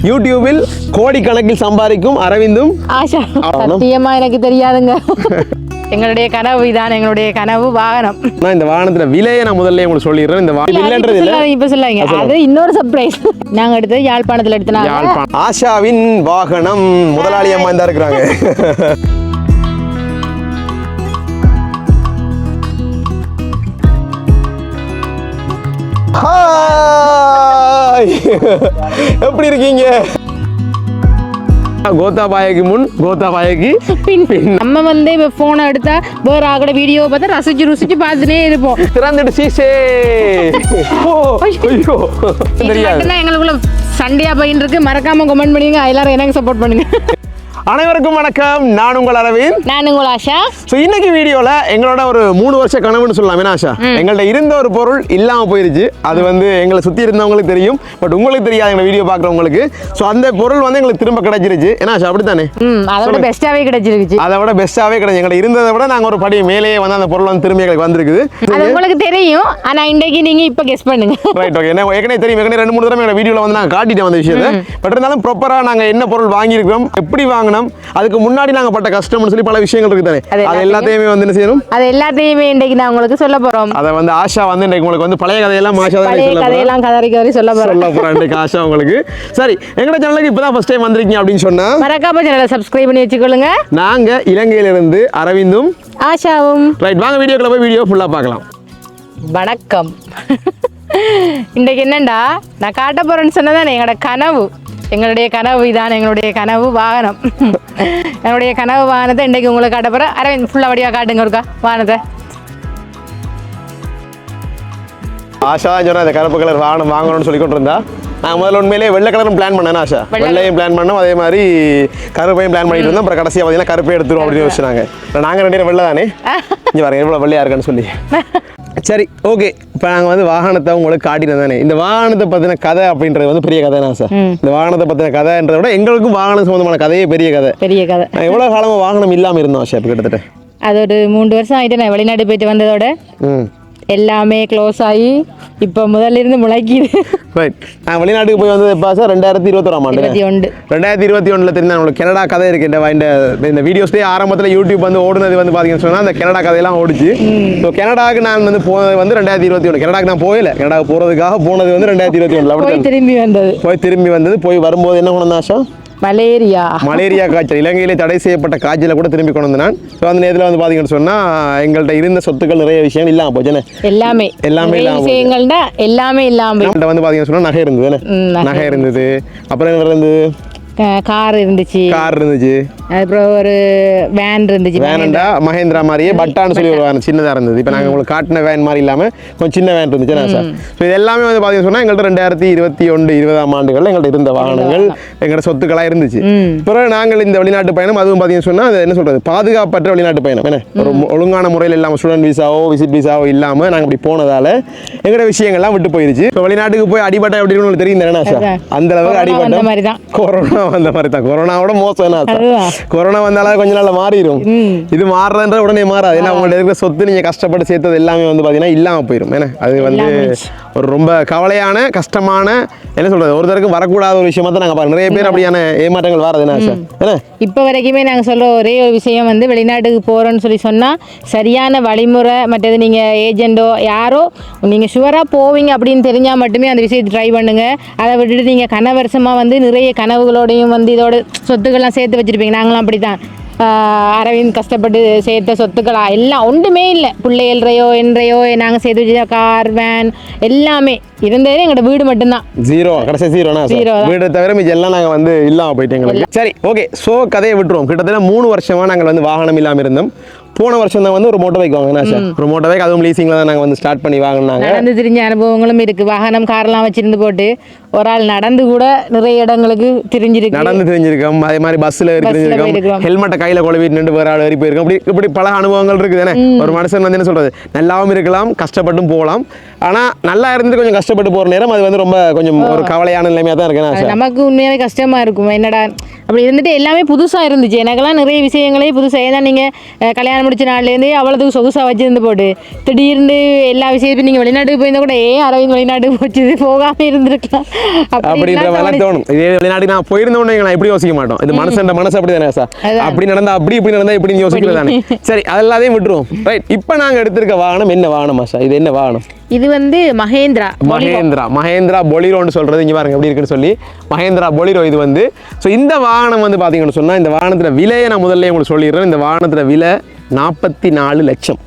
யூடியூபில் கோடிக்கணக்கில் சம்பாதிக்கும் அரவிந்தும் ஆஷா. சத்தியமா எனக்கு தெரியாதுங்க. எங்களுடைய கனவு இதான், எங்களுடைய கனவு வாகனம். நான் இந்த வாகனத்துல விலையை நான் முதல்ல உங்களுக்கு சொல்லிடுறேன். இந்த இல்லன்றது இல்ல, இப்ப சொல்லாங்க, அது இன்னொரு சர்ப்ரைஸ். நாங்க எடுத்து யாழ்ப்பாணத்துல எடுத்தனால ஆஷாவின் வாகனம் முதலாளி அம்மா தான் இருக்கிறாங்க. எப்படி இருக்கீங்க? கோத்தாபாயக்கு முன் கோத்தாபாயக்கு பின். நம்ம வந்து இப்ப போனை எடுத்தா வேற ஆகட வீடியோ பார்த்தா ரசிச்சு ருசிச்சு பார்த்துட்டே இருப்போம். திறந்துட்டு சீசே. ஐயோ தெரியாது. எங்களுக்குள்ள சண்டையா பையன் இருக்கு. மறக்காம கமெண்ட் பண்ணுங்க, எல்லாரும் எனக்கு சப்போர்ட் பண்ணுங்க. அனைவருக்கும் வணக்கம். நான் உங்கள் அரவிந்த். நான் உங்கள் ஆஷா. ஸோ இன்னைக்கு வீடியோவில் எங்களோட ஒரு 3 வருஷ கனவுன்னு சொல்லலாம். என்ன ஆஷா, எங்கள்கிட்ட இருந்த ஒரு பொருள் இல்லாமல் போயிருச்சு. அது வந்து எங்களை சுற்றி இருந்தவங்களுக்கு தெரியும், பட் உங்களுக்கு தெரியாது, எங்களை வீடியோ பார்க்குறவங்களுக்கு. ஸோ அந்த பொருள் வந்து எங்களுக்கு திரும்ப கிடைச்சிருச்சு. என்ன ஆஷா, அப்படித்தானே? அதோட பெஸ்ட்டாகவே கிடைச்சிருச்சு. அதை விட பெஸ்ட்டாகவே கிடைச்சி எங்களை இருந்ததை விட நாங்கள் ஒரு படி மேலேயே வந்து அந்த பொருள் வந்து திரும்பி எங்களுக்கு வந்திருக்குது. அது உங்களுக்கு தெரியும், ஆனால் இன்றைக்கு நீங்கள் இப்போ கெஸ் பண்ணுங்க. Right, okay. என்ன ஏற்கனவே தெரியும், ஏற்கனவே 2-3 தடவை எங்கள் வீடியோவில் வந்து நாங்கள் காட்டிட்டேன் அந்த விஷயத்தை. பட் இருந்தாலும் ப்ராப்பராக நாங்கள் என்ன பொருள் வாங்கியிருக்கிறோம், எப்படி வாங்கணும், அதுக்கு முன்னாடி நாங்க பட்ட கஷ்டம்னு சொல்லி பல விஷயங்கள் இருக்கு தானே, அது எல்லாத்தையுமே வந்து என்ன செய்யணும், அது எல்லாத்தையுமே இன்னைக்கு நான் உங்களுக்கு சொல்ல போறோம். அத வந்து ஆஷா வந்து இன்னைக்கு உங்களுக்கு வந்து பழைய கதையெல்லாம் ஆஷா தான் கதையெல்லாம் கதறி சொல்ல போறேன் இன்னைக்கு ஆஷா உங்களுக்கு. சரி, எங்க சேனலுக்கு இப்பதான் ஃபர்ஸ்ட் டைம் வந்திருக்கீங்க அப்படின்னு சொன்னா மறக்காம சேனலை சப்ஸ்கிரைப் பண்ணி வச்சுக்கொள்ளுங்க. நாங்க இலங்கையிலிருந்து அரவிந்தும் ஆஷாவும். ரைட், வாங்க வீடியோக்குள்ள போய் வீடியோ ஃபுல்லா பார்க்கலாம். வணக்கம். இன்றைக்கு என்னண்டா நான் காட்ட போறேன்னு சொன்னதானே எங்களோட கனவு. எங்களுடைய கனவு இதான், எங்களுடைய கனவு வாகனம். என்னுடைய கனவு வாகனத்தை இன்றைக்கு உங்களுக்கு காட்ட போகிறேன். அரவிந்த் ஃபுல்லாக வடிவாக காட்டுங்க ஒருக்கா வாகனத்தை. ஆஷா சொன்னா இந்த கருப்பு கலர் வாகனம் வாங்கணும்னு சொல்லி கொண்டு இருந்தா, நான் முதல்ல உண்மையிலேயே வெள்ளை கலரும் பிளான் பண்ணேன். ஆஷா வெள்ளையும் பிளான் பண்ணோம், அதே மாதிரி கருப்பையும் பிளான் பண்ணிட்டு இருந்தோம். அப்புறம் கடைசியாக பார்த்தீங்கன்னா கருப்பை எடுத்துரும் அப்படின்னு யோசிச்சாங்க. நாங்கள் 2 பேரும் வெள்ளை தானே, இங்கே பாருங்க எவ்வளோ வெள்ளையா இருக்கான்னு சொல்லி. சரி, ஓகே. இப்போ நாங்கள் வந்து வாகனத்தை உங்களுக்கு காட்டினது தானே. இந்த வாகனத்தை பற்றின கதை அப்படின்றது வந்து பெரிய கதை தான் சார். இந்த வாகனத்தை பற்றின கதைன்றத விட எங்களுக்கும் வாகனம் சம்மந்தமான கதையே பெரிய கதை. நான் எவ்வளோ காலமாக வாகனம் இல்லாமல் இருந்தோம் ஆஷா? இப்போ கிட்டத்தட்ட அது ஒரு 3 வருஷம் ஆகிட்டு. நான் வெளிநாடு போயிட்டு வந்ததோட எல்லாமே க்ளோஸ் ஆகி இப்போ முதல்ல இருந்து முளைக்கிது. ரைட், நான் வெளிநாட்டுக்கு போய் வந்தது எப்போ சார்? 2021ஆம் ஆண்டு. 2021 தெரிஞ்சா உங்களுக்கு கனடா கதை இருக்கு. இந்த வீடியோஸ்லேயே ஆரம்பத்தில் யூடியூப் வந்து ஓடுனது வந்து பார்த்தீங்கன்னு சொன்னால் அந்த கனடா கதையெல்லாம் ஓடிச்சு. ஸோ கனடாவுக்கு நான் வந்து போனது வந்து 2021. கனடாக்கு நான் போகல, கனடாவுக்கு போகிறதுக்காக போனது வந்து 2021. போய் திரும்பி வந்தது. போய் வரும்போது என்ன கொண்டு ஆஷா? மலேரியா காய்ச்சல். இலங்கையிலே தடை செய்யப்பட்ட காய்ச்சலை கூட திரும்பி கொண்டு வந்தேன். ஸோ அந்த நேரத்தில் வந்து பார்த்தீங்கன்னு சொன்னால் எங்கள்கிட்ட இருந்த சொத்துக்கள் நிறைய விஷயங்கள் இல்லாமல் போச்சுன்னு. எல்லாமே இல்லாமல் வந்து பார்த்தீங்கன்னு சொன்னால் நகை இருந்தது. அப்புறம் என்ன இருந்தது? கார் இருந்துச்சு. அப்புறம் ஒரு வேன் இருந்துச்சு. வேன்டா மஹேந்திரா மாதிரியே பட்டான்னு சொல்லி ஒரு வேன் சின்னதாக இருந்தது. இப்போ நாங்கள் உங்களுக்கு காட்டின வேன் மாதிரி இல்லாமல் கொஞ்சம் சின்ன வேன் இருந்துச்சு சார். ஸோ இது எல்லாமே வந்து பார்த்தீங்கன்னு சொன்னால் எங்கள்கிட்ட 2021-20ஆம் ஆண்டுகளில் எங்கள்கிட்ட இருந்த வாகனங்கள், எங்களோட சொத்துக்களாக இருந்துச்சு. அப்புறம் நாங்கள் இந்த வெளிநாட்டு பயணம், அதுவும் பார்த்தீங்கன்னு சொன்னால் அது என்ன சொல்கிறது, பாதுகாப்பற்ற வெளிநாட்டு பயணம். என்ன ஒரு ஒழுங்கான முறையில் இல்லாமல் ஸ்டூடெண்ட் விசாவோ விசிட் விசாவோ இல்லாமல் நாங்கள் இப்படி போனதால் எங்களோட விஷயங்கள்லாம் விட்டு போயிருச்சு. இப்போ வெளிநாட்டுக்கு போய் அடிபட்டா எப்படின்னு உங்களுக்கு தெரியும் தானே சார்? அந்த அளவுக்கு அடிபட்டா கொரோனா வந்த மாதிரி தான். கொரோனாவோட மோசம் என்ன, கொரோனா வந்தாலும் கொஞ்ச நாள் மாறிடும். இது மாறுறதுன்ற உடனே மாறாது. ஏன்னா உங்கள்ட்ட இருக்கிற சொத்து நீங்க கஷ்டப்பட்டு சேர்த்தது எல்லாமே வந்து பாத்தீங்கன்னா இல்லாம போயிடும். ஏன்னா அது வந்து ஒரு ரொம்ப கவலையான கஷ்டமான, என்ன சொல்றது, ஒருத்தருக்கு வரக்கூடாத ஒரு விஷயமா தான் நாங்கள் நிறைய பேர் அப்படியான ஏமாற்றங்கள் வரது. என்ன இப்போ வரைக்குமே நாங்கள் சொல்ற ஒரே ஒரு விஷயம் வந்து வெளிநாட்டுக்கு போறோம்னு சொல்லி சொன்னா சரியான வழிமுறை, மற்றது நீங்க ஏஜெண்டோ யாரோ நீங்க ஷுவரா போவீங்க அப்படின்னு தெரிஞ்சா மட்டுமே அந்த விஷயத்தை ட்ரை பண்ணுங்க. அதை விட்டுட்டு நீங்க கனவருஷமா வந்து நிறைய கனவுகளோடையும் வந்து இதோட சொத்துக்கள்லாம் சேர்த்து வச்சிருப்பீங்க. நாங்களாம் அப்படித்தான். அரவிந்த் கஷ்டப்பட்டு சேர்த்த சொத்துக்களா எல்லாம் ஒன்றுமே இல்லை. பிள்ளைகள்றையோ என்றையோ நாங்கள் சேர்த்து வச்ச கார் வேன் எல்லாமே இருந்ததே எங்களோட வீடு மட்டும்தான். ஜீரோ, கடைசி ஜீரோனா வீடு தவிர மிச்சம் எல்லாம் நாங்கள் வந்து இல்லாமல் போயிட்டு எங்களுக்கு. சரி, ஓகே. ஸோ கதையை விட்டுருவோம். கிட்டத்தட்ட 3 வருஷமாக நாங்கள் வந்து வாகனம் இல்லாமல் இருந்தோம். போன வருஷம் தான் வந்து ஒரு மோட்டர் பைக் வாங்கினா சார். ஒரு மோட்டர் பைக், அதுவும் லீசிங்கில் தான் நாங்கள் வந்து ஸ்டார்ட் பண்ணி வாங்கினாங்க. நடந்து தெரிஞ்ச அனுபவங்களும் இருக்குது. வாகனம் கார்லாம் வச்சிருந்து போட்டு ஒரு ஆள் நடந்து கூட நிறைய இடங்களுக்கு தெரிஞ்சிருக்கோம். அதே மாதிரி பஸ்ஸில் தெரிஞ்சிருக்கோம். ஹெல்மெட்டை கையில் கொழுவிட்டு நின்று வேற ஆள் ஏறி போயிருக்கோம். இப்படி பல அனுபவங்கள் இருக்குது. தானே ஒரு மனுஷன் வந்து என்ன சொல்கிறது, நல்லாவும் இருக்கலாம், கஷ்டப்பட்டும் போகலாம். ஆனால் நல்லா இருந்து கொஞ்சம் கஷ்டப்பட்டு போகிற நேரம் அது வந்து ரொம்ப கொஞ்சம் ஒரு கவலையான நிலைமையாக தான் இருக்கு. நமக்கு உண்மையாகவே கஷ்டமாக இருக்கும். என்னடா அப்படி இருந்துட்டு எல்லாமே புதுசாக இருந்துச்சு. எனக்கெல்லாம் நிறைய விஷயங்களே புதுசாக. ஏன்னா நீங்கள் கல்யாணம் முடிச்ச நாள்லேருந்து அவ்வளோதுக்கு சொகுசாக வச்சுருந்து போட்டு திடீர்னு எல்லா விஷயத்தையும் நீங்கள் வெளிநாட்டுக்கு போயிருந்தா கூட அரவிந்த் வெளிநாட்டுக்கு போச்சு போகாமல் இருந்திருக்கலாம் அப்படின்ற மாதிரி தோணும். இதே வெளிநாட்டுக்கு நான் போயிருந்தோன்னு நான் எப்படி யோசிக்க மாட்டோம். இது மனசு அப்படி தானே சார், அப்படி நடந்தா இப்படி நடந்தா இப்படின்னு யோசிக்கிறது தானே. சரி, அதெல்லாத்தையும் விட்டுருவோம். ரைட், இப்போ நாங்கள் எடுத்திருக்க வாகனம் என்ன வாகனம் ஆஷா? இது என்ன வாகனம்? இது வந்து மஹேந்திரா பொலிரோன்னு சொல்றது. இங்க பாருங்க எப்படி இருக்குன்னு சொல்லி, மஹேந்திரா பொலிரோ இது வந்து. ஸோ இந்த வாகனம் வந்து பாத்தீங்கன்னு சொன்னா, இந்த வாகனத்துல விலையை நான் முதல்ல உங்களுக்கு சொல்லிடுறேன். இந்த வாகனத்துல விலை 44 லட்சம்.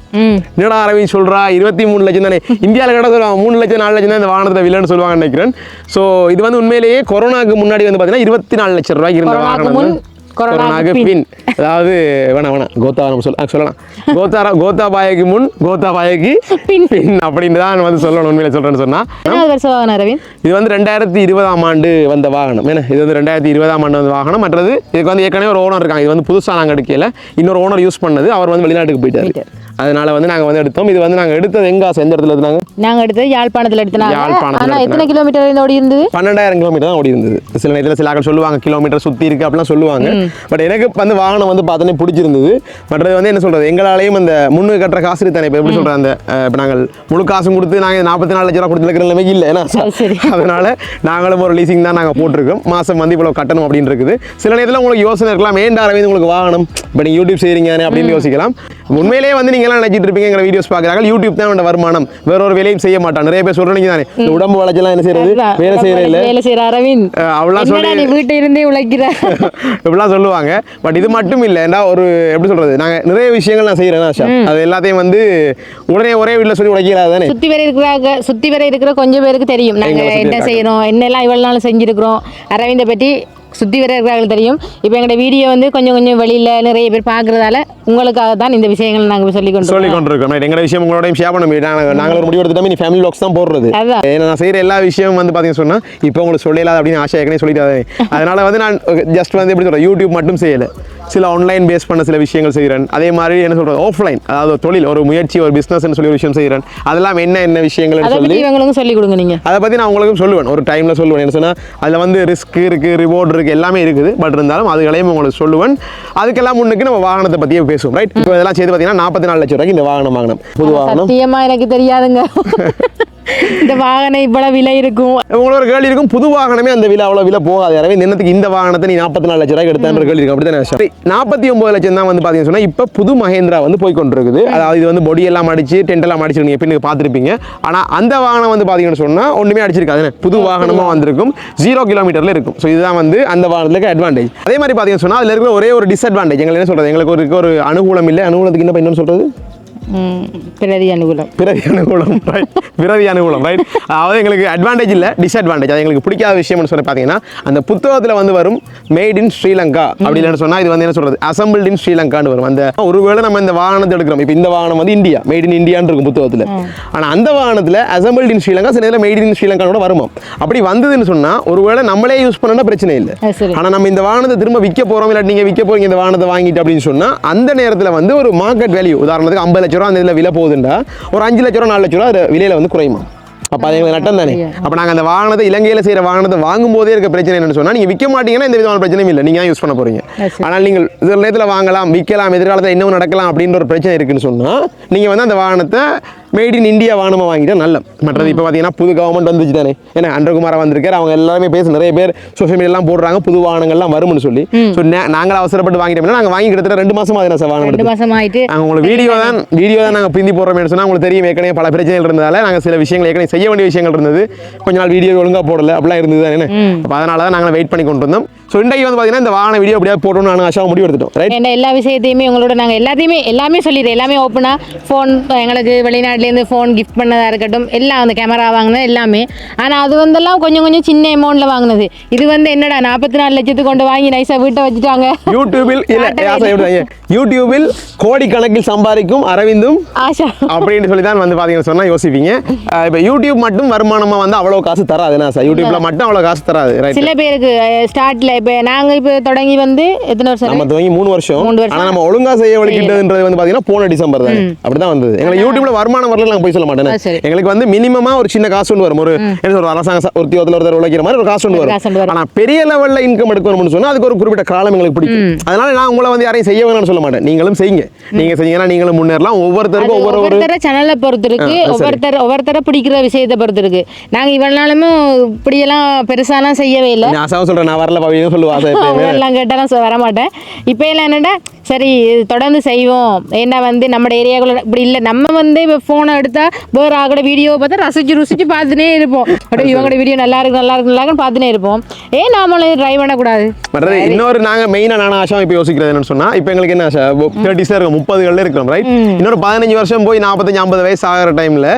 என்னடா அரவிந்த் சொல்றா 23 லட்சம் தானே? இந்தியாவில் கிட்ட சொல்லுவாங்க 3 லட்சம் 4 லட்சம் தான் இந்த வாகனத்துல விலைன்னு சொல்லுவாங்க நினைக்கிறேன். ஸோ இது வந்து உண்மையிலேயே கொரோனாக்கு முன்னாடி வந்து பாத்தீங்கன்னா 24 லட்சம் ரூபாய்க்கு இருந்த வாகனம். கொரோனாக்கு பின், அதாவது வேணாம் கோத்தா நம்ம சொல்லலாம். கோத்தாபாயக்கு முன் கோத்தாபாயக்கு பின் அப்படின்னு தான் வந்து சொல்லணும். உண்மையில சொல்றேன்னு சொன்னா, இது வந்து 2020ஆம் ஆண்டு வந்த வாகனம். ஏன்னா இது வந்து 2020ஆம் ஆண்டு வந்த வாகனம். மற்றது இதுக்கு வந்து ஏற்கனவே ஒரு ஓனர் இருக்காங்க. இது வந்து புதுசாக நாங்கள் எடுக்கல, இன்னொரு ஓனர் யூஸ் பண்ணது. அவர் வந்து வெளிநாட்டுக்கு போயிட்டாரு. அதனால வந்து நாங்கள் வந்து எடுத்தோம். இது வந்து நாங்கள் எடுத்தது எங்க எந்த இடத்துல எடுத்தாங்க? நாங்கள் எடுத்தது யாழ்ப்பாணத்தில் எடுத்தோம். எத்தனை கிலோமீட்டர் ஓடி இருந்தது? 12,000 கிலோமீட்டர் தான் ஓடி இருந்தது. சில நேரத்தில் சில ஆட்கள் சொல்லுவாங்க கிலோமீட்டர் சுற்றி இருக்கு அப்படிலாம் சொல்லுவாங்க. பட் எனக்கு வந்து வாகனம் வந்து பார்த்தோன்னே பிடிச்சிருந்தது. மற்றது வந்து என்ன சொல்றது, எங்களாலையும் அந்த முன்னு கட்டுற காசு தானே. இப்போ எப்படி சொல்றது, அந்த இப்போ நாங்கள் முழு காசும் கொடுத்து நாங்கள் 44 லட்ச ரூபா கொடுத்துருக்கிற நிலைமைக்கு இல்லை. ஏன்னா அதனால நாங்களும் ஒரு லீசிங் தான் நாங்கள் போட்டிருக்கோம். மாதம் வந்து இவ்வளோ கட்டணும் அப்படின்னு இருக்குது. சில நேரத்தில் உங்களுக்கு யோசனை இருக்கலாம், ஏன்டா அரவிந்த் உங்களுக்கு வாகனம் இப்போ நீங்கள் யூடியூப் செய்கிறீங்க அப்படின்னு யோசிக்கலாம். உண்மையிலேயே வந்து நீங்க எல்லாம் நினைச்சிட்டு இருப்பீங்க எங்க வீடியோஸ் பார்க்குறாங்க யூடியூப் தான் வருமானம், வேற ஒரு வேலையும் செய்ய மாட்டான். நிறைய பேர் சொல்றீங்க தானே, உடம்பு வளைச்சலாம் என்ன செய்யறது, வேலை செய்யறது வேலை செய்யற அரவிந்த் அவ்வளவு சொல்லி வீட்டு இருந்தே உழைக்கிற இப்படிலாம் சொல்லுவாங்க. பட் இது மட்டும் இல்லை, ஏன்னா ஒரு எப்படி சொல்றது, நாங்க நிறைய விஷயங்கள் நான் செய்யறேன் ஆஷா, அது எல்லாத்தையும் வந்து உடனே ஒரே வீட்டில் சொல்லி உழைக்கிறாரு தானே. சுத்தி வர இருக்கிற கொஞ்சம் பேருக்கு தெரியும் நாங்க என்ன செய்யறோம், என்னெல்லாம் இவ்வளவு நாள் செஞ்சிருக்கிறோம். அரவிந்தை பற்றி சுற்றி வர இருக்கிறார்கள் தெரியும். இப்போ எங்களோட வீடியோ வந்து கொஞ்சம் கொஞ்சம் வெளியில் நிறைய பேர் பார்க்குறதால உங்களுக்காக தான் இந்த விஷயங்கள் நாங்கள் சொல்லி கொண்டிருக்கோம். எங்களோட விஷயம் உங்களோடையும் ஷேர் பண்ண முடியும். நாங்கள் ஒரு முடிவு எடுத்துட்டோம், நீ ஃபேமிலி வ்ளாக்ஸ் தான் போடுறது. ஏன்னா நான் செய்கிற எல்லா விஷயம் வந்து பார்த்தீங்கன்னு சொன்னால் இப்போ உங்களுக்கு சொல்லலாது அப்படின்னு ஆசை ஏற்கனவே சொல்லிட்டாரு. அதனால வந்து நான் ஜஸ்ட் வந்து எப்படி சொல்கிறேன், யூடியூப் மட்டும் செய்யலை, சில ஆன்லைன் பேஸ் பண்ண சில விஷயங்கள் செய்கிறேன். அதே மாதிரி என்ன சொல்கிறது, ஆஃப்லைன், அதாவது தொழில், ஒரு முயற்சி, ஒரு பிஸ்னஸ்ன்னு சொல்லி ஒரு விஷயம் செய்கிறேன். அதெல்லாம் என்ன விஷயங்கள் சொல்லி இவங்களுக்கும் சொல்லிக் கொடுங்க. நீங்கள் அதை பற்றி நான் உங்களுக்கும் சொல்லுவேன், ஒரு டைமில் சொல்லுவேன். என்ன சொன்னால் அதில் வந்து ரிஸ்க் இருக்குது, ரிவார்டு இருக்குது, எல்லாமே இருக்குது. பட் இருந்தாலும் அதுகளையும் உங்களுக்கு சொல்லுவேன். அதுக்கெல்லாம் முன்னுக்கு நம்ம வாகனத்தை பற்றியே பேசுவோம். ரைட், இப்போ இதெல்லாம் செய்து பார்த்தீங்கன்னா 44 லட்சம் ரூபாய்க்கு இந்த வாகனம் வாங்கணும். புது வாகனம் சத்தியமாக எனக்கு தெரியாதுங்க இந்த வாகனம் இவ்வளவு விலை இருக்கும். உங்களுக்கு ஒரு கேள்வி இருக்கும், புது வாகனமே அந்த விலை அவ்வளவு விலை போகாது. அரவிந்த் என்னத்துக்கு இந்த வாகனத்தை நீ 44 லட்சம் ரூபாய்க்கு எடுத்தான்ற கேள்வி இருக்கும். அப்படித்தானே 49 லட்சம் தான் வந்து பாத்தீங்கன்னா சொன்னா இப்போ புது மஹேந்திரா வந்து போய் கொண்டிருக்குது. அதாவது இது வந்து பொடி எல்லாம் அடிச்சு டென்ட் எல்லாம் அடிச்சு நீங்க பின்னுக்கு பார்த்துருப்பீங்க. ஆனா அந்த வாகனம் வந்து பாத்தீங்கன்னு சொன்னா ஒண்ணுமே அடிச்சிருக்காது, புது வாகனமா வந்திருக்கும், 0 கிலோமீட்டர்ல இருக்கும். ஸோ இதுதான் வந்து அந்த வாகனத்துக்கு அட்வான்டேஜ். அதே மாதிரி பாத்தீங்கன்னு சொன்னா அதுல இருக்கிற ஒரே ஒரு டிஸ்அட்வான்டேஜ், எங்களுக்கு என்ன சொல்றது, எங்களுக்கு ஒரு அனுகூலம் இல்லை. அனுகூலத்துக்கு என்ன இன்னொன்னு சொல்றது, பிரதி அனுகூலம் ரைட். அதாவது எங்களுக்கு அட்வான்டேஜ் இல்லை, டிஸ்அட்வான்டேஜ். அது எங்களுக்கு பிடிக்காத விஷயம்னு சொல்லி பார்த்தீங்கன்னா அந்த புத்தகத்தில் வந்து வரும் மேட் இன் ஸ்ரீலங்கா அப்படி இல்லைன்னு சொன்னால் இது வந்து என்ன சொல்றது, அசம்பிள்ட் இன் ஸ்ரீலங்கான்னு வரும். அந்த ஒருவேளை நம்ம இந்த வாகனத்தை எடுக்கிறோம், இப்போ இந்த வாகனம் வந்து இந்தியா மேட் இன் இந்தியான்னு இருக்கும் புத்தகத்தில். ஆனால் அந்த வாகனத்தில் அசம்பிள்ட் இன் ஸ்ரீலங்கா, சில நேரம் மேட் இன் ஸ்ரீலங்கானோட வருமா. அப்படி வந்ததுன்னு சொன்னால் ஒருவேளை நம்மளே யூஸ் பண்ணா பிரச்சனை இல்லை. ஆனால் நம்ம இந்த வாகனத்தை திரும்ப விற்க போகிறோம், இல்லை நீங்கள் விற்க போறீங்க இந்த வாகனத்தை வாங்கிட்டு அப்படின்னு சொன்னால் அந்த நேரத்தில் வந்து ஒரு மார்க்கெட் வேல்யூ, உதாரணத்துக்கு 50 லட்ச ரூபா அந்த இதில் விலை போகுதுண்டா, ஒரு 5 லட்ச ரூபா 4 லட்ச ரூபா விலையில வந்து குறையுமா. அப்போ அது எங்களுக்கு நட்டம் தானே. அப்போ நாங்கள் அந்த வாகனத்தை இலங்கையில் செய்கிற வாகனத்தை வாங்கும் போதே இருக்க பிரச்சனை என்னன்னு சொன்னால், நீங்கள் விற்க மாட்டீங்கன்னா எந்த விதமான பிரச்சனையும் இல்லை, நீங்கள் தான் யூஸ் பண்ண போறீங்க. ஆனால் நீங்கள் சில நேரத்தில் வாங்கலாம், விற்கலாம், எதிர்காலத்தில் இன்னும் நடக்கலாம் அப்படின்ற ஒரு பிரச்சனை இருக்குன்னு சொன்னால் நீங்கள் வந்து அந்த வாகனத்தை மேட் இன் இந்தியா வாகனமாக வாங்கிட்டா நல்ல. மற்றது இப்போ பார்த்தீங்கன்னா புது கவர்மெண்ட் வந்துச்சு தானே, ஏன்னா அன்றகுமாரா வந்திருக்காரு, அவங்க எல்லாருமே பேச நிறைய பேர் சோஷியல் மீடியாலாம் போடுறாங்க புது வாகனங்கள்லாம் வரும்னு சொல்லி. ஸோ நாங்கள் அவசரப்பட்டு வாங்கிட்டோம்னா நாங்கள் வாங்கி கிட்டத்தட்ட 2 மாசம் ஆகுது சார் வாகனம். 2 மாசம் ஆகிட்டு உங்களுக்கு வீடியோ தான் நாங்கள் பிந்தி போடுறோம்னு சொன்னால் உங்களுக்கு தெரியும், ஏற்கனவே பல பிரச்சனைகள் இருந்ததால நாங்கள் சில விஷயங்கள் ஏற்கனவே செய்ய வேண்டிய விஷயங்கள் இருந்தது, கொஞ்ச நாள் வீடியோ ஒழுங்காக போடல அப்படிலாம் இருந்தது தானே. அப்போ அதனால தான் நாங்கள் வெயிட் பண்ணி கொண்டு வந்தோம். ஸோ இன்றைக்கு வந்து பார்த்தீங்கன்னா இந்த வாகன வீடியோ அப்படியே போட்டோம்னு நான் ஆஷாவை முடிவு எடுத்துட்டோம். ரைட், என்ன எல்லா விஷயத்தையுமே உங்களோட நாங்கள் எல்லாமே சொல்லிடுறோம், எல்லாமே ஓப்பனாக. ஃபோன் எங்களுக்கு வெளிநாட்டிலேருந்து ஃபோன் கிஃப்ட் பண்ணதாக இருக்கட்டும், எல்லாம் அந்த கேமரா வாங்கினது எல்லாமே. ஆனால் அது வந்தெல்லாம் கொஞ்சம் சின்ன அமௌண்ட்டில் வாங்கினது. இது வந்து என்னடா 44 லட்சத்துக்கு கொண்டு வாங்கி நைஸாக வீட்டை வச்சுட்டாங்க. யூடியூபில் கோடிக்கணக்கில் சம்பாதிக்கும் அரவிந்தும் ஆஷா அப்படின்னு சொல்லி தான் வந்து பார்த்தீங்கன்னு சொன்னால் யோசிப்பீங்க. இப்போ யூடியூப் மட்டும் வருமானமாக வந்து அவ்வளோ காசு தராது. என்ன சார், யூடியூப்ல மட்டும் அவ்வளோ காசு தராது. சில பேருக்கு ஸ்டார்ட்ல இப்போ நாங்கள் இப்போ தொடங்கி வந்து எத்தனை வருஷம், நம்ம தொடங்கி 3 வருஷம். ஆனால் நம்ம ஒழுங்கா செய்ய வலிக்கிட்டதுன்றது வந்து பார்த்தீங்கன்னா போன டிசம்பர் தான் அப்படிதான் வந்தது. எங்களுக்கு யூடியூப்ல வருமானம் வரல நாங்கள் போய் சொல்ல மாட்டேன். எங்களுக்கு வந்து மினிமமா ஒரு சின்ன காசு ஒன்று வரும். ஒரு என்ன சொல்ற அரசாங்க உத்தியோகத்தில் ஒருத்தர் உழைக்கிற மாதிரி ஒரு காசு ஒன்று வரும். ஆனால் பெரிய லெவலில் இன்கம் எடுக்கணும்னு சொன்னால் அதுக்கு ஒரு குறிப்பிட்ட காலம் எங்களுக்கு பிடிக்கும். அதனால நான் உங்களை வந்து யாரையும் செய்ய வேணும்னு சொல்ல மாட்டேன். நீங்களும் செய்யுங்க. நீங்க செஞ்சீங்கன்னா நீங்களும் முன்னேறலாம். ஒவ்வொருத்தருக்கும் ஒவ்வொரு சேனலை பொறுத்து இருக்கு, ஒவ்வொருத்தர பிடிக்கிற விஷயத்தை பொறுத்து இருக்கு. நாங்க இவனாலுமே இப்படியெல்லாம் பெருசாலாம் செய்யவே இல்லை. நான் சொல்றேன், நான் வரல பாவியும் சொல்லுவாங்க. எல்லாம் கேட்டாலும் வர மாட்டேன். இப்போ எல்லாம் என்னடா சரி தொடர்ந்து செய்வோம். ஏன்னா வந்து நம்ம ஏரியாக்குள்ள இப்படி இல்லை. நம்ம வந்து இப்போ ஃபோனை எடுத்தா வேற ஆகட வீடியோவை பார்த்தா ரசிச்சு பார்த்துனே இருப்போம். அப்படியே இவங்களோட வீடியோ நல்லா இருக்குன்னு பார்த்துனே இருப்போம். ஏன் நாமளும் ட்ரை பண்ணக்கூடாது? இன்னொரு நாங்கள் மெயினாக நான் ஆசா இப்போ யோசிக்கிறது என்னன்னு சொன்னா, இப்போ எங்களுக்கு என்ன ஆசை 30s இருக்கும், 30களில் இருக்கிறோம், ரைட்? இன்னொரு 15 வருஷம் போய் 45-50 வயசு ஆகிற டைம்ல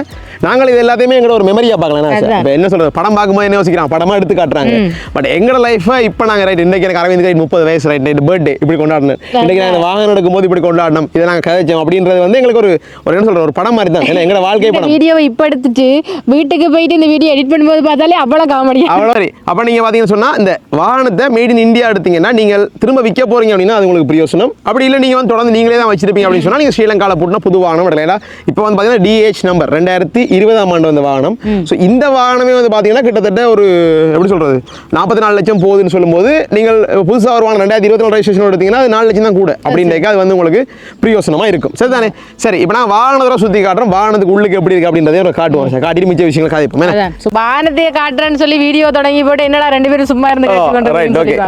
நாங்கள் இது எல்லாத்தையுமே எங்களோட ஒரு மெமரியா பார்க்கலாம். இப்போ என்ன சொல்றது, படம் பார்க்கும்போது என்ன யோசிக்கிறான், படமா எடுத்து காட்டுறாங்க. பட் எங்களோட லைஃபை இப்போ நாங்கள் ரைட் இன்னைக்கு எனக்கு அரவிந்த் ரைட் 30 வயசு ரைட் பர்த்டே இப்படி கொண்டாடணும், இன்னைக்கு நாங்கள் வாகனம் எடுக்கும்போது இப்படி கொண்டாடணும், இதை நாங்கள் கதைச்சோம் அப்படின்றது வந்து எங்களுக்கு ஒரு என்ன சொல்ற ஒரு படம் மாதிரி தான். ஏன்னா எங்களோட வாழ்க்கை படம். வீடியோவை இப்போ எடுத்துட்டு வீட்டுக்கு போயிட்டு இந்த வீடியோ எடிட் பண்ணும்போது பார்த்தாலே அவ்வளோ காமெடியா அவ்வளோ. அப்போ நீங்கள் பார்த்தீங்கன்னு சொன்னா இந்த வாகனத்தை மேட் இன் இந்தியா எடுத்தீங்கன்னா நீங்கள் திரும்ப விற்க போறீங்க அப்படின்னா அது உங்களுக்கு பிரயோசனம். அப்படி இல்லை நீங்கள் வந்து தொடர்ந்து நீங்களே தான் வச்சிருப்பீங்க அப்படின்னு சொன்னா நீங்கள் ஸ்ரீலங்காவில் போட்டுனா புது வாகனம் இல்லையா. இப்போ வந்து பார்த்தீங்கன்னா DH நம்பர் 2020ஆம் ஆண்டு வந்த வாகனம். ஸோ இந்த வாகனமே வந்து பார்த்தீங்கன்னா கிட்டத்தட்ட ஒரு எப்படி சொல்றது 44 லட்சம் போகுதுன்னு சொல்லும்போது நீங்கள் புதுசாக ஒரு வாகனம் 2024 ரெஜிஸ்ட்ரேஷன் எடுத்தீங்கன்னா அது 4 லட்சம் தான் கூட அப்படின்றதுக்கு அது வந்து உங்களுக்கு பிரயோசனமாக இருக்கும். சரி தானே? சரி, இப்போ நான் வாகனத்தை சுற்றி காட்டுறோம், வாகனத்துக்கு உள்ளுக்கு எப்படி இருக்கு அப்படின்றதே காட்டுவோம். காட்டிட்டு மிச்ச விஷயங்கள் காதிப்போம். வாகனத்தையே காட்டுறேன்னு சொல்லி வீடியோ தொடங்கி போட்டு என்னடா 2 பேரும் சும்மா இருந்து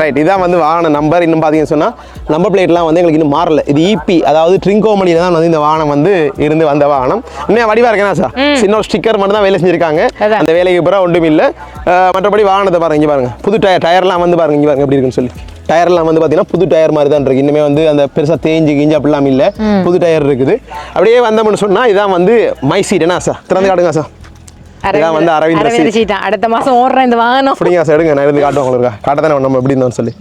ரைட். இதான் வந்து வாகன நம்பர். இன்னும் பார்த்தீங்கன்னு சொன்னால் நம்பர் பிளேட்லாம் வந்து எங்களுக்கு இன்னும் மாறல. இது EP, அதாவது ட்ரிங்கோமலியில் தான் வந்து இந்த வாகனம் வந்து இருந்து வந்த வாகனம். இன்னும் வடிவாக இருக்கேனா சார், சின்ன ஸ்டிக்கர் மட்டும் தான் வேலை செஞ்சிருக்காங்க. அந்த வேலைக்கு பிறகு ஒன்றும் இல்லை. மற்றபடி வாகனத்தை பாருங்க, இங்கே பாருங்க புது டயர்லாம் வந்து பாருங்க, இங்கே பாருங்க எப்படி இருக்குன்னு சொல்லி. டயர்லாம் வந்து பார்த்தீங்கன்னா புது டயர் மாதிரி தான் இருக்குது. இன்னுமே வந்து அந்த பெருசாக தேஞ்சு கிஞ்சி அப்படிலாம் இல்லை, புது டயர் இருக்குது. அப்படியே வந்தோம்னு சொன்னால் இதான் வந்து மை சீட். என்ன சார் திறந்து காட்டுங்க சார். இதான் வந்து அரவிந்த் சீட். அடுத்த மாதம் ஓடுறேன் இந்த வாகனம். அப்படிங்க சார், எடுங்க, நான் இருந்து காட்டுவோம் உங்களுக்கு. காட்டத்தானே நம்ம எப்படி இருந்தோம்னு சொல்லி.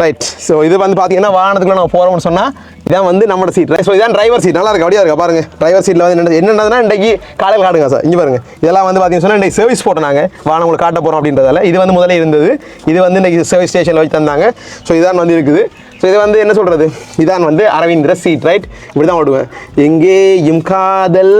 ரைட். ஸோ இது வந்து பார்த்தீங்கன்னா வாகனத்துக்குள்ள நம்ம போகிறோம்னு சொன்னால் இதான் வந்து நம்மளோட சீட். ஸோ இதான் டிரைவர் சீட். நல்லா இருக்கு, அப்படியே இருக்கா பாருங்க. டிரைவர் சீட்டில் வந்து என்னென்னதுன்னா இன்றைக்கி காலையில் காட்டுங்க சார். இங்கே பாருங்க, இதெல்லாம் வந்து பார்த்தீங்கன்னா சொன்னால் இன்றைக்கி சர்வீஸ் போட்டோம் நாங்கள் வாகனம் உங்களுக்கு காட்ட போகிறோம் அப்படின்றதால. இது வந்து முதல்ல இருந்தது, இது வந்து இன்றைக்கி சர்வீஸ் ஸ்டேஷனில் வச்சு தந்தாங்க. ஸோ இதான் வந்து இருக்குது. ஸோ இது வந்து என்ன சொல்கிறது, இதான் வந்து அரவிந்த் சீட். ரைட், இப்படி தான் ஓடுவேன். எங்கேயும் காதல்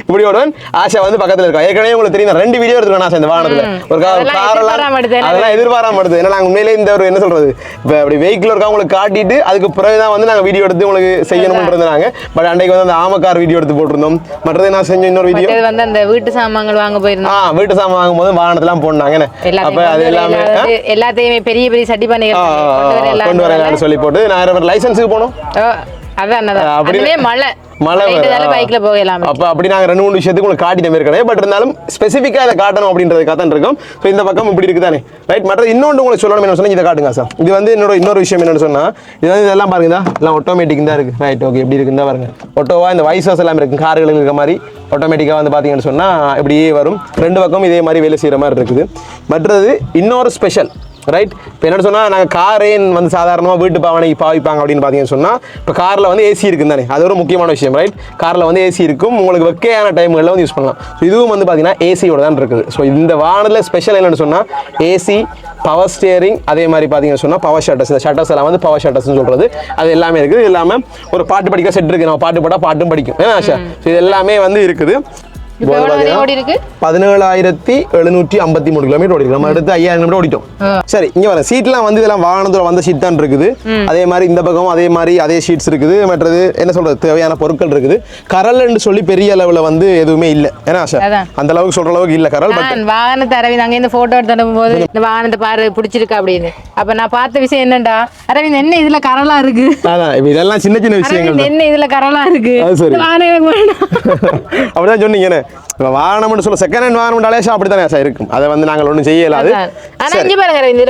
இப்படி ஓடுவேன். ஆஷா வந்து பக்கத்தில் இருக்கா. ஏற்கனவே உங்களுக்கு தெரியும் 2 வீடியோ எடுத்துருவேன் ஆஷா இந்த வாகனத்தில். ஒரு காரெல்லாம் அதெல்லாம் எதிர்பாராம எடுத்து. ஏன்னா நாங்கள் உண்மையிலே இந்த ஒரு என்ன சொல்கிறது, இப்போ அப்படி வெஹிக்கிள் இருக்கா உங்களுக்கு காட்டிட்டு அதுக்கு பிறகு தான் வந்து நாங்கள் வீடியோ எடுத்து உங்களுக்கு செய்யணும்னு நாங்கள். பட் அன்றைக்கு வந்து அந்த ஆமக்கார் வீடியோ எடுத்து போட்டிருந்தோம். மற்றது நான் செஞ்ச இன்னொரு வீடியோ வந்து அந்த வீட்டு சாமான்கள் வாங்க போயிருந்தோம். வீட்டு சாமான் வாங்கும்போது வாகனத்தெல்லாம் போனாங்க. அப்போ அது எல்லாமே எல்லாத்தையுமே பெரிய பெரிய சட்டி பண்ணி கொண்டு வரலான்னு சொல்லி போட்டு நான் லைசன்ஸுக்கு போனோம். அப்படியே மழை பைக்ல போகலாம். அப்போ அப்படி நாங்கள் 2-3 விஷயத்துக்கு உங்களுக்கு காட்டின மாதிரி கிடையாது. பட் இருந்தாலும் ஸ்பெசிஃபிக்காக அதை காட்டணும் அப்படின்றதுக்காக தான் இருக்கும். ஸோ இந்த பக்கம் இப்படி இருக்குது தானே. ரைட். மற்ற இன்னொன்று உங்களுக்கு சொல்லணும் என்ன சொன்னால் இதை காட்டுங்க சார். இது வந்து இன்னொரு விஷயம் என்னென்னு சொன்னால் இது வந்து இதெல்லாம் பாருங்க, எல்லாம் ஆட்டோமேட்டிக் தான் இருக்குது. ரைட், ஓகே, எப்படி இருக்குன்னு பாருங்க. ஆட்டோவா இந்த வைசஸ் எல்லாம் இருக்குது, கார்களுக்கு இருக்க மாதிரி ஆட்டோமேட்டிக்காக வந்து பார்த்தீங்கன்னு சொன்னால் இப்படியே வரும். 2 பக்கம் இதே மாதிரி வேலை செய்கிற மாதிரி இருக்குது. மற்றது இன்னொரு ஸ்பெஷல். ரைட். இப்போ என்ன சொன்னால் நாங்கள் காரேன் வந்து சாதாரணமாக வீட்டு பாவனைக்கு பாவிப்பாங்க அப்படின்னு பார்த்தீங்கன்னு சொன்னால் இப்போ காரில் வந்து AC இருக்குது தானே, அது ஒரு முக்கியமான விஷயம். ரைட். காரில் வந்து AC இருக்கும், உங்களுக்கு வெக்கையான டைம்களில் வந்து யூஸ் பண்ணலாம். ஸோ இதுவும் வந்து பார்த்தீங்கன்னா ஏசியோட தான் இருக்குது. ஸோ இந்த வாகனத்தில் ஸ்பெஷல் என்னென்னு சொன்னால் AC, பவர் ஸ்டியரிங், அதே மாதிரி பார்த்தீங்கன்னு சொன்னால் பவர் ஷட்டர்ஸ். இந்த ஷட்டர்ஸ் எல்லாம் வந்து பவர் ஷட்டர்ஸ்னு சொல்கிறது அது எல்லாமே இருக்குது. இது எல்லாமே ஒரு பாட்டு படிக்கிற செட் இருக்குது. நம்ம பாட்டு போட்டால் பாட்டும் படிக்கும். ஏன்னா ஸோ இது எல்லாமே வந்து இருக்குது. 1753 கிலோமீட்டர் ஓடி நம்ம எடுத்து 5000 கிலோமீட்டர் ஓடிட்டோம். சரி, இங்க வர சீட்லாம் வந்து இதெல்லாம் வாகனத்துல வந்த சீட் தான் இருக்குது. அதே மாதிரி இந்த பக்கம் அதே மாதிரி அதே ஷீட்ஸ் இருக்குது. மற்றது என்ன சொல்றது, தேவையான பொருட்கள் இருக்குது. கரல்னு சொல்லி பெரிய அளவுல வந்து எதுவுமே இல்லை. ஏன்னா அந்த அளவுக்கு சொல்ற அளவுக்கு இல்லை கரல். பட் வாகனத்தை அரவிந்த் அங்கே இந்த போட்டோ எடுத்து போது இந்த வாகனத்தை பாரு பிடிச்சிருக்கு அப்படின்னு. அப்ப நான் பார்த்த விஷயம் என்னண்டா, அரவிந்த் என்ன இதுல கரலா இருக்கு. அதான் இதெல்லாம் சின்ன சின்ன விஷயங்கள். என்ன இதுல கரலா இருக்கு, அப்படிதான் சொன்னீங்க. வாகனம்னு சொல்ல செகண்ட் ஹேண்ட் வாகனம் அலேஷா அப்படித்தானே இருக்கும். அதை வந்து நாங்கள் ஒன்றும் செய்யலாது.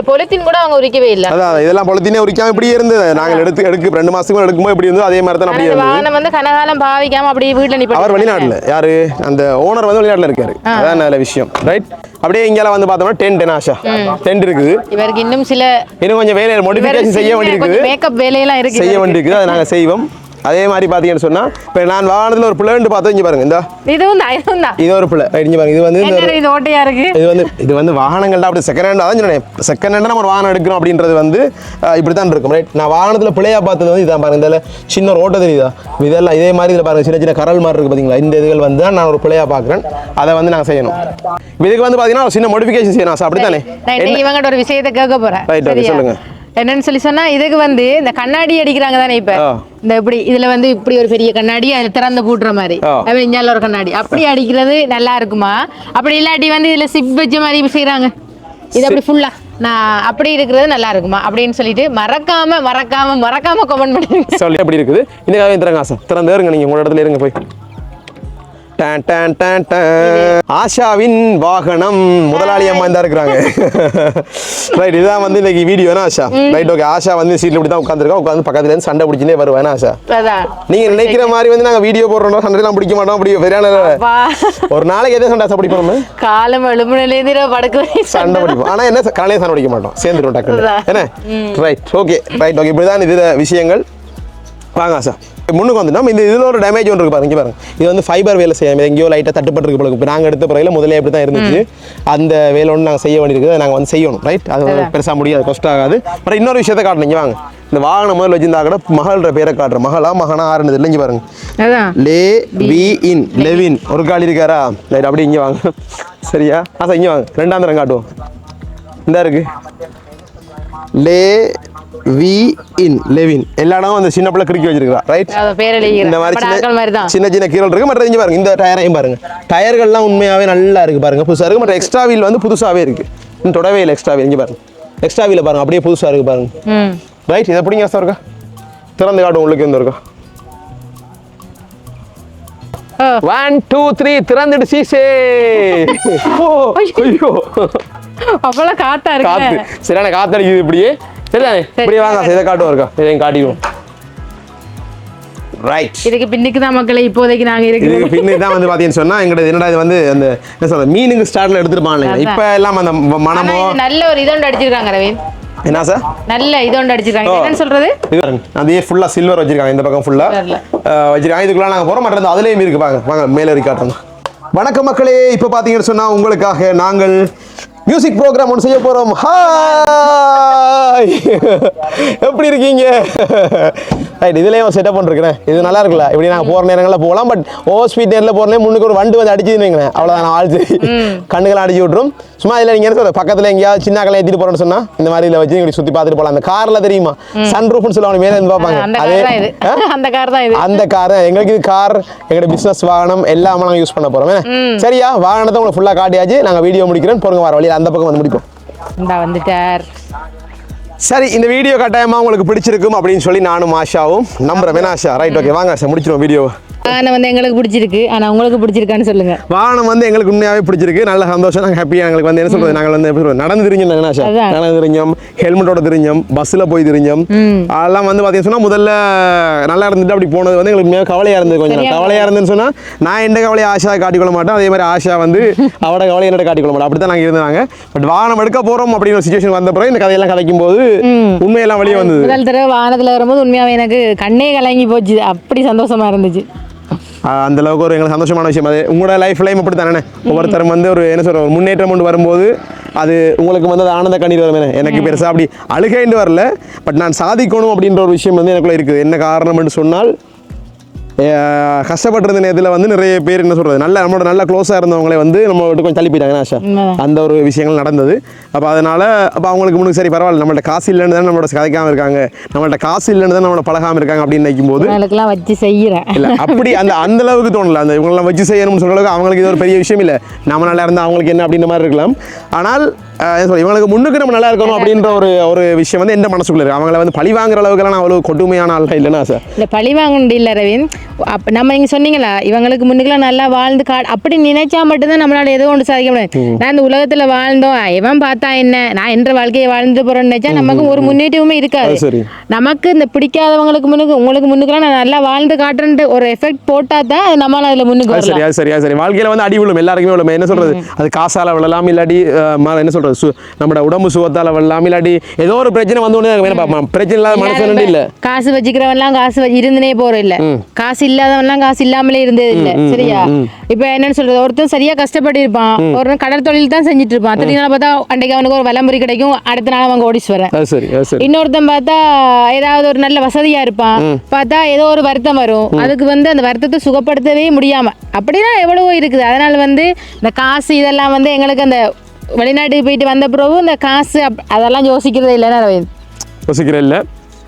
பொலித்தீன் கூட அவங்க உரிக்கவே இல்லை. அதான் இதெல்லாம் பொலித்தீனே உரிக்காம இப்படி இருந்தது. நாங்கள் எடுத்து 2 மாசத்துக்கு எடுக்கும்போது இப்படி இருந்தது. அதே மாதிரி தான் அப்படியே வாகனம் வந்து கனகாலம் பாவிக்காம அப்படியே வீட்டில் நிப்பாட்டி. அவர் வெளிநாட்டில் யாரு அந்த ஓனர் வந்து வெளிநாட்டில் இருக்காரு. அதான் நல்ல விஷயம். ரைட். அப்படியே இங்கெல்லாம் வந்து பார்த்தோம்னா டென்ட் ஆஷா டென்ட் இருக்குது. இவருக்கு இன்னும் கொஞ்சம் வேலை மோடிஃபிகேஷன் செய்ய வேண்டியிருக்குது. மேக்கப் வேலையெல்லாம் இருக்கு, செய்ய வேண்டியிருக்குது. அதை நாங்கள் செய்வோம். அதே மாதிரி பார்த்தீங்கன்னு சொன்னால் இப்போ நான் வாகனத்தில் ஒரு பிள்ளைன்னு பார்த்தா இங்கே பாருங்க இந்த இதுவும் தான் இது ஒரு பிள்ளை இங்கே பாருங்க இது வந்து இது ஓட்டையா இருக்கு. இது வந்து வாகனங்கள்லாம் அப்படி செகண்ட் ஹேண்ட் அதான் சொன்னேன் செகண்ட் ஹேண்டாக நம்ம ஒரு வாகனம் எடுக்கிறோம் அப்படின்றது வந்து இப்படி தான் இருக்கும் ரைட். நான் வாகனத்தில் பிள்ளையா பார்த்தது வந்து இதான் பாருங்க இதில் சின்ன ஒரு ஓட்டை தெரியுதா இதெல்லாம் இதே மாதிரி இதில் பாருங்க சின்ன சின்ன கரல் மாதிரி இருக்குது பார்த்தீங்களா இந்த இதுகள் வந்து தான் நான் ஒரு பிள்ளையா பார்க்குறேன் அதை வந்து நான் செய்யணும். இதுக்கு வந்து பார்த்தீங்கன்னா ஒரு சின்ன மோடிஃபிகேஷன் செய்யணும் அப்படி தானே இவங்கள்ட்ட ஒரு விஷயத்தை கேட்க போகிறேன். ரைட் ஓகே சொல்லுங்கள். என்னன்னு சொல்லி சொன்னா இதுக்கு வந்து இந்த கண்ணாடி அடிக்கிறாங்க தானே இப்ப இந்த இப்படி இதுல வந்து இப்படி ஒரு பெரிய கண்ணாடி அதுல திறந்து பூட்டுற மாதிரி இஞ்சால ஒரு கண்ணாடி அப்படி அடிக்கிறது நல்லா இருக்குமா அப்படி இல்லாட்டி வந்து இதுல சிப் வச்ச மாதிரி செய்யறாங்க இது அப்படி ஃபுல்லா நான் அப்படி இருக்கிறது நல்லா இருக்குமா அப்படின்னு சொல்லிட்டு மறக்காம கமெண்ட் பண்ணுங்க சொல்லி அப்படி இருக்குது இந்த திறங்க ஆசை திறந்து இருங்க நீங்க உங்களோட இடத்துல இருங்க போய் ஆஷாவின் வாகனம் முதலாளி அம்மா தான் இருக்கிறாங்க ரைட் இதுதான் வந்து இன்னைக்கு video Asha right okay Asha வந்து சீட்ல இப்படி தான் உட்காந்துருக்கோம் உட்காந்து பக்கத்துல இருந்து சண்டை பிடிச்சினே வருவேன் ஆஷா நீங்க நினைக்கிற மாதிரி வந்து நாங்க வீடியோ போடுறோம் சண்டை எல்லாம் பிடிக்க மாட்டோம் அப்படி சரியான ஒரு நாளைக்கு எதே சண்டை பிடிப்போம் காலம் எழுப்புனலேருந்து படுக்க சண்டை பிடிப்போம் ஆனா என்ன காலையில சண்டை பிடிக்க மாட்டோம் சேர்ந்துடும் டக்குனு என்ன ரைட் ஓகே இப்படிதான் இது விஷயங்கள் வாங்க ஆஷா முன்னுக்கு வந்துட்டோம் இந்த இதில் ஒரு டேமேஜ் ஒன்று இருக்கு பாருங்க பாருங்க இது வந்து ஃபைபர் வேலை செய்யாமல் எங்கேயோ லைட்டாக தட்டுப்பட்டு இருக்கு இப்போ நாங்கள் எடுத்த பிறகு முதல்ல எப்படி தான் இருந்துச்சு அந்த வேலை ஒன்று நாங்கள் செய்ய வேண்டியிருக்குது நாங்கள் வந்து செய்யணும் ரைட் அது பெருசாக முடியாது கஷ்டம் ஆகாது அப்புறம் இன்னொரு விஷயத்தை காட்டணும் வாங்க இந்த வாகனம் முதல்ல வச்சிருந்தா கூட மகள்ற பேரை காட்டுறேன் மகனா ஆறுனது இல்லைங்க பாருங்க லே வி இன் லெவின் ஒரு காலி இருக்காரா ரைட் அப்படி இங்கே வாங்க சரியா சார் இங்கே வாங்க ரெண்டாம் தரம் காட்டுவோம் இந்த இருக்கு லே வி இன் லெவின் எல்லா இடமும் அந்த சின்ன பிள்ளை கிறுக்கி வச்சிருக்கா ரைட் இந்த மாதிரி சின்ன சின்ன கீரல் இருக்கு மற்ற இங்க பாருங்க இந்த டயரையும் பாருங்க டயர்கள்லாம் உண்மையாவே நல்லா இருக்கு பாருங்க புதுசா இருக்கு மற்ற எக்ஸ்ட்ரா வீல் வந்து புதுசாவே இருக்கு இன்னும் தொடவே இல்லை எக்ஸ்ட்ரா வீல் இங்க பாருங்க எக்ஸ்ட்ரா வீல பாருங்க அப்படியே புதுசா இருக்கு பாருங்க ரைட் இதை பிடிங்க சார் இருக்கா திறந்து காட்டும் உங்களுக்கு எந்த இருக்கா 1 2 3 திறந்துட்டு சீசே ஐயோ அவ்வளவு காத்தா இருக்கு காத்து சரியான காத்து அடிக்குது இப்படியே சரிதானே இப்படியே வாங்க இதை காட்டுவோம் இருக்கா இதையும் காட்டிடுவோம் ரைட் இதுக்கு பின்னுக்கு தான் மக்களே இப்போதைக்கு நாங்க இருக்கு இதுக்கு பின்னுக்கு தான் வந்து பாத்தீங்கன்னு சொன்னா எங்கட என்னடா இது வந்து அந்த என்ன சொல்றது மீனுக்கு ஸ்டார்ட்ல எடுத்துப்பாங்க இப்ப எல்லாம் அந்த மனமோ நல்ல ஒரு இதோண்டு அடிச்சிருக்காங்க ரவீன் என்ன சார் நல்ல இதோண்டு அடிச்சிருக்காங்க என்னன்னு சொல்றது அதே ஃபுல்லா சில்வர் வச்சிருக்காங்க இந்த பக்கம் ஃபுல்லா வச்சிருக்காங்க இதுக்குள்ள நாங்க போறோம் மற்ற அதுலயும் இருக்கு பாங்க வாங்க மேல இருக்கு காட்டுறோம் வணக்கம் மக்களே இப்ப பாத்தீங்கன்னு சொன்னா உங்களுக்காக நாங்கள் மியூசிக் ப்ரோக்ராம் ஒன்று செய்ய போகிறோம் ஹாய் எப்படி இருக்கீங்க ரைட் இதுலேயும் செட்டப் பண்ணிருக்கிறேன் இது நல்லா இருக்குல்ல இப்படி நாங்கள் போகிற நேரங்களில் போகலாம் பட் ஓவர் ஸ்பீட் நேரில் போகிறேன் முன்னுக்கு ஒரு வண்டு வந்து அடிச்சுன்னு வைங்களேன் அவ்வளோதான் நான் ஆழ்ச்சி கண்ணுகளை அடிச்சு விட்ரும் சும்மா இதில் நீங்கள் என்ன சொல்ல பக்கத்தில் எங்கேயாவது சின்ன கலை ஏற்றிட்டு போகிறோன்னு சொன்னால் இந்த மாதிரி இதில் வச்சு இப்படி சுற்றி பார்த்துட்டு போகலாம் அந்த காரில் தெரியுமா சன் ரூஃப்னு சொல்லுவாங்க மேலே இருந்து பார்ப்பாங்க அதே அந்த கார் எங்களுக்கு இது கார் எங்களோட பிஸ்னஸ் வாகனம் எல்லாமே நாங்கள் யூஸ் பண்ண போகிறோம் சரியா வாகனத்தை உங்களுக்கு ஃபுல்லாக காட்டியாச்சு நாங்கள் வீடியோ முடிக்கிறேன் பொறுங்க வர வழியில் அந்த பக்கம் வந்து முடிப்போம் வந்துட்டார் சரி இந்த வீடியோ கட்டாயமாக உங்களுக்கு பிடிச்சிருக்கும் அப்படின்னு சொல்லி நானும் ஆஷாவும் நம்புறேன் ஆஷா ரைட் ஓகே வாங்க ஆஷா முடிச்சிருவோம் வீடியோ வாகனம் வந்து எங்களுக்கு பிடிச்சிருக்கு ஆனால் உங்களுக்கு பிடிச்சிருக்கான்னு சொல்லுங்க வாகனம் வந்து எங்களுக்கு உண்மையாகவே பிடிச்சிருக்கு நல்ல சந்தோஷம் நாங்கள் ஹாப்பியாக எங்களுக்கு வந்து என்ன சொல்றது நாங்கள் வந்து எப்படி சொல்றது நடந்து தெரிஞ்சோம் நடந்து தெரிஞ்சோம் ஹெல்மெட்டோட தெரிஞ்சோம் பஸ்ஸில் போய் தெரிஞ்சோம் அதெல்லாம் வந்து பார்த்தீங்கன்னு சொன்னால் முதல்ல நல்லா இருந்துட்டு அப்படி போனது வந்து எங்களுக்கு உண்மையாக கவலையாக இருந்தது கொஞ்சம் கவலையாக இருந்துன்னு சொன்னால் நான் எந்த கவலையை ஆஷா காட்டிக்கொள்ள மாட்டோம் அதே மாதிரி ஆஷா வந்து அவட கவலையை என்னோட காட்டிக்கொள்ள மாட்டோம் அப்படி தான் நாங்கள் இருந்தாங்க பட் வாகனம் எடுக்க போகிறோம் அப்படின்னு ஒரு சுச்சுவேஷன் வந்த பிறகு இந்த கதையெல்லாம் கதைக்கும் போது உண்மையெல்லாம் வெளியே வந்தது முதல் தடவை வாகனத்தில் வரும்போது உண்மையாகவே எனக்கு கண்ணே கலங்கி போச்சு அப்படி சந்தோஷமா இருந்துச்சு அந்த அளவுக்கு ஒரு எங்களுக்கு சந்தோஷமான விஷயம் அது உங்களோட லைஃப்லையும் அப்படி தானே ஒவ்வொருத்தரும் வந்து ஒரு என்ன சொல்ற ஒரு முன்னேற்றம் கொண்டு வரும்போது அது உங்களுக்கு வந்து அது ஆனந்த கண்ணீர் வரும் எனக்கு பெருசாக அப்படி அழுகைண்டு வரல பட் நான் சாதிக்கணும் அப்படின்ற ஒரு விஷயம் வந்து எனக்குள்ள இருக்குது என்ன காரணம்னு சொன்னால் கஷ்டப்பட்டிருந்த நேரத்தில் வந்து நிறைய பேர் என்ன சொல்கிறது நம்மளோட நல்ல க்ளோஸாக இருந்தவங்களே வந்து நம்ம விட்டு கொஞ்சம் தள்ளி போயிட்டாங்க ஆஷா அந்த ஒரு விஷயங்கள் நடந்தது அப்போ அதனால் அப்போ அவங்களுக்கு முன்னுக்கு சரி பரவாயில்ல நம்மள்ட்ட காசு இல்லைன்னு தான் நம்மளோட கதைக்காமல் இருக்காங்க நம்மள்ட்ட காசு இல்லைன்னு தான் நம்மளோட பழகாமல் இருக்காங்க அப்படின்னு நினைக்கும் போது வச்சு செய்கிறேன் இல்லை அப்படி அந்த அளவுக்கு தோணல அந்த இவங்களெல்லாம் வச்சு செய்யணும்னு சொல்கிற அளவுக்கு அவங்களுக்கு இது ஒரு பெரிய விஷயம் இல்லை நம்ம நல்லா இருந்தால் அவங்களுக்கு என்ன அப்படின்ற மாதிரி இருக்கலாம் ஆனால் இவங்களுக்கு முன்னுக்கு நம்ம நல்லா இருக்கணும் அப்படின்ற ஒரு விஷயம் வந்து எந்த மனசுக்குள்ள இருக்கு அவங்கள வந்து பழி வாங்குற அளவுக்குலாம் நான் அவ்வளோ கொடுமையான ஆள் இல்லைன்னா சார் இல்லை பழி வாங்கணும் இல்லை ரவீன் அப்போ நம்ம நீங்கள் சொன்னீங்களா இவங்களுக்கு முன்னுக்குலாம் நல்லா வாழ்ந்து அப்படி நினைச்சா மட்டும்தான் நம்மளால ஏதோ ஒன்று சாதிக்க முடியாது நான் இந்த உலகத்தில் வாழ்ந்தோம் இவன் பார்த்தா என்ன நான் என்ற வாழ்க்கையை வாழ்ந்து போகிறேன்னு நினைச்சா நமக்கு ஒரு முன்னேற்றமே இருக்காது நமக்கு இந்த பிடிக்காதவங்களுக்கு முன்னுக்கு உங்களுக்கு முன்னுக்குலாம் நான் நல்லா வாழ்ந்து காட்டுறேன்ட்டு ஒரு எஃபெக்ட் போட்டால் தான் நம்மளால அதில் முன்னுக்கு சரி வாழ்க்கையில் வந்து அடி விழும் எல்லாருக்குமே விழும் என்ன சொல்றது அது காசால விழலாம் இல்லாட்டி என்ன சொல்றது சொல்கிறது நம்ம உடம்பு சுகத்தால் வெள்ளலாம் இல்லாட்டி ஏதோ ஒரு பிரச்சனை வந்தோடனே வேணும் பார்ப்போம். பிரச்சனை இல்லாத மனுஷன் இல்லை. காசு வச்சுக்கிறவன்லாம் காசு இருந்துனே போற இல்ல, காசு இல்லாதவன்லாம் காசு இல்லாமலே இருந்தது இல்ல. சரியா? இப்ப என்னன்னு சொல்றது, ஒருத்தன் சரியா கஷ்டப்பட்டு இருப்பான், ஒரு கடற்தொழில் தான் செஞ்சுட்டு இருப்பான். திடீர்னு பார்த்தா அன்றைக்கு அவனுக்கு ஒரு விளம்பரி கிடைக்கும், அடுத்த நாள் அவங்க ஓடிச்சுவரேன். இன்னொருத்தன் பார்த்தா ஏதாவது ஒரு நல்ல வசதியா இருப்பான், பார்த்தா ஏதோ ஒரு வருத்தம் வரும், அதுக்கு அந்த வருத்தத்தை சுகப்படுத்தவே முடியாம அப்படின்னா எவ்வளவோ இருக்குது. அதனால இந்த காசு இதெல்லாம் எங்களுக்கு அந்த வெளிநாட்டுக்கு போயிட்டு வந்த பிறகு இந்த காசு அதெல்லாம் யோசிக்கிறதே இல்லைன்னா யோசிக்கிறேன் இல்லை.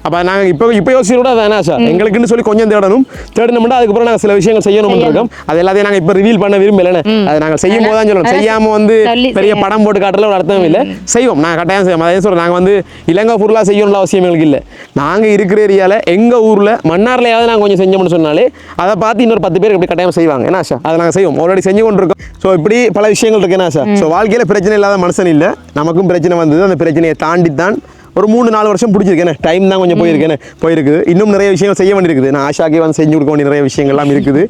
அப்போ நாங்கள் இப்போ யோசிக்கிறோட அதான் ஆசா எங்களுக்குன்னு சொல்லி கொஞ்சம் தேடணும்னா அதுக்கப்புறம் நாங்கள் சில விஷயங்கள் செய்யணும்னு இருக்கோம். அது எல்லாத்தையும் நாங்கள் இப்போ ரிவீல் பண்ண விரும்பலை. அது நாங்கள் செய்யும் போது தான் சொல்லணும். செய்யாமல் பெரிய படம் போட்டு காட்டல ஒரு அர்த்தம் இல்லை. செய்வோம், நாங்கள் கட்டாயம் செய்வோம். அதே சொல்கிறோம், நாங்கள் இலங்கை பொருளாக செய்யணும்னு அவசியம் எங்களுக்கு இல்லை. நாங்கள் இருக்கிற ஏரியாவில் எங்கள் ஊரில் மன்னார்லையாவது நாங்கள் கொஞ்சம் செஞ்சோம்னு சொன்னாலே அதை பார்த்து இன்னொரு 10 பேர் எப்படி கட்டாயம் செய்வாங்க. என்ன ஆசா, அதை நாங்கள் செய்வோம், ஆல்ரெடி செஞ்சு கொண்டு இருக்கோம். ஸோ இப்படி பல விஷயங்கள் இருக்கு. என்ன ஆசா, ஸோ வாழ்க்கையில் பிரச்சனை இல்லாத மனுஷன் இல்லை. நமக்கும் பிரச்சனை வந்தது, அந்த பிரச்சனையை தாண்டித்தான் ஒரு 3-4 வருஷம் பிடிச்சிருக்கேன். டைம் தான் கொஞ்சம் போயிருக்குது. இன்னும் நிறைய விஷயங்கள் செய்ய வேண்டியிருக்குது. நான் ஆஷாக்கே செஞ்சு கொடுக்க வேண்டிய நிறைய விஷயங்கள்லாம் இருக்குது.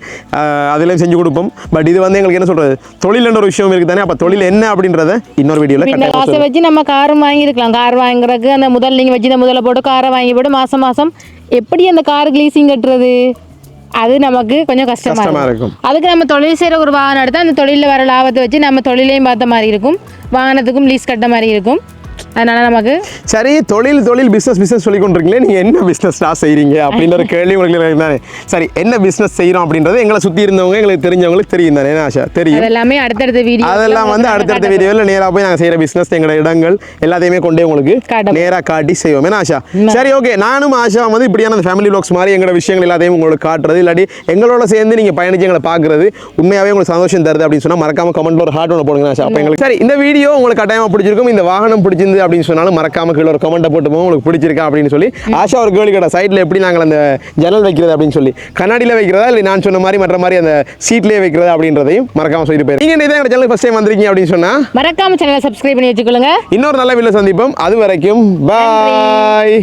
அதில் செஞ்சு கொடுப்போம். பட் இது எங்களுக்கு என்ன சொல்கிறது, தொழில் ஒரு விஷயம் இருக்குது தானே. அப்போ தொழில் என்ன அப்படின்றத இன்னொரு வீடியோவில் காசை வச்சு நம்ம காரும் வாங்கியிருக்கலாம். கார் வாங்குறதுக்கு அந்த நீங்கள் வச்சு இந்த முதல்ல போட்டு காரை வாங்கி போட்டு மாதம் எப்படி அந்த காருக்கு லீசிங் கட்டுறது, அது நமக்கு கொஞ்சம் கஷ்டமாக இருக்கும். அதுக்கு நம்ம தொழில் செய்கிற ஒரு வாகனம் எடுத்தால் அந்த தொழிலில் வர லாபத்தை வச்சு நம்ம தொழிலையும் பார்த்த மாதிரி இருக்கும், வாகனத்துக்கும் லீஸ் கட்ட மாதிரி இருக்கும். அதனால நமக்கு சரி தொழில் பிஸ்னஸ் சொல்லி கொண்டிருக்கீங்களே, நீங்கள் என்ன பிஸ்னஸ் ஸ்டார்ட் செய்கிறீங்க அப்படின்ற ஒரு கேள்வி உங்களுக்கு தானே. சரி, என்ன பிஸ்னஸ் செய்கிறோம் அப்படின்றது எங்களை சுற்றி இருந்தவங்க எங்களுக்கு தெரிஞ்சவங்களுக்கு தெரியும் தானே. ஆஷா தெரியும், எல்லாமே அடுத்தடுத்த வீடியோ, அதெல்லாம் அடுத்தடுத்த வீடியோவில் நேராக போய் நாங்கள் செய்கிற பிஸ்னஸ் எங்களோட இடங்கள் எல்லாத்தையுமே கொண்டே உங்களுக்கு நேராக காட்டி செய்வோம். ஏன்னா ஆஷா, சரி ஓகே, நானும் ஆஷா இப்படியான ஃபேமிலி வ்ளாக்ஸ் மாதிரி எங்களோட விஷயங்கள் எல்லாத்தையும் உங்களுக்கு காட்டுறது, இல்லாட்டி எங்களோட சேர்ந்து நீங்கள் பயணிச்சு எங்களை பார்க்குறது உண்மையாகவே உங்களுக்கு சந்தோஷம் தருது அப்படின்னு சொன்னால் மறக்காம கமெண்ட்ல ஒரு ஹார்ட் ஒன்று போடுங்க ஆஷா. அப்போ எங்களுக்கு சரி, இந்த வீடியோ உங்களுக்கு கட்டாயமாக பிடிச்சிருக்கும், இந்த வாகனம் பிடிச்சிருந்து அப்படின்னு சொன்னாலும் மறக்காம கீழே ஒரு கமெண்ட்டை போட்டு போவோம் உங்களுக்கு பிடிச்சிருக்கா அப்படின்னு சொல்லி. ஆஷா ஒரு கேள்வி கேட்டா, சைடில் எப்படி நாங்கள் அந்த ஜன்னல் வைக்கிறது அப்படின்னு சொல்லி, கண்ணாடியில் வைக்கிறதா இல்லை நான் சொன்ன மாதிரி மற்ற மாதிரி அந்த சீட்லேயே வைக்கிறதா அப்படின்றதையும் மறக்காம சொல்லிட்டு போயிரு. நீங்கள் இதை எங்கள் சேனலுக்கு ஃபர்ஸ்ட் டைம் வந்திருக்கீங்க அப்படின்னு சொன்னா மறக்காம சேனலை சப்ஸ்கிரைப் பண்ணி வச்சுக்கொள்ளுங்க. இன்னொரு நல்ல வீடியோல சந்திப்போம். அது வரைக்கும் பாய்.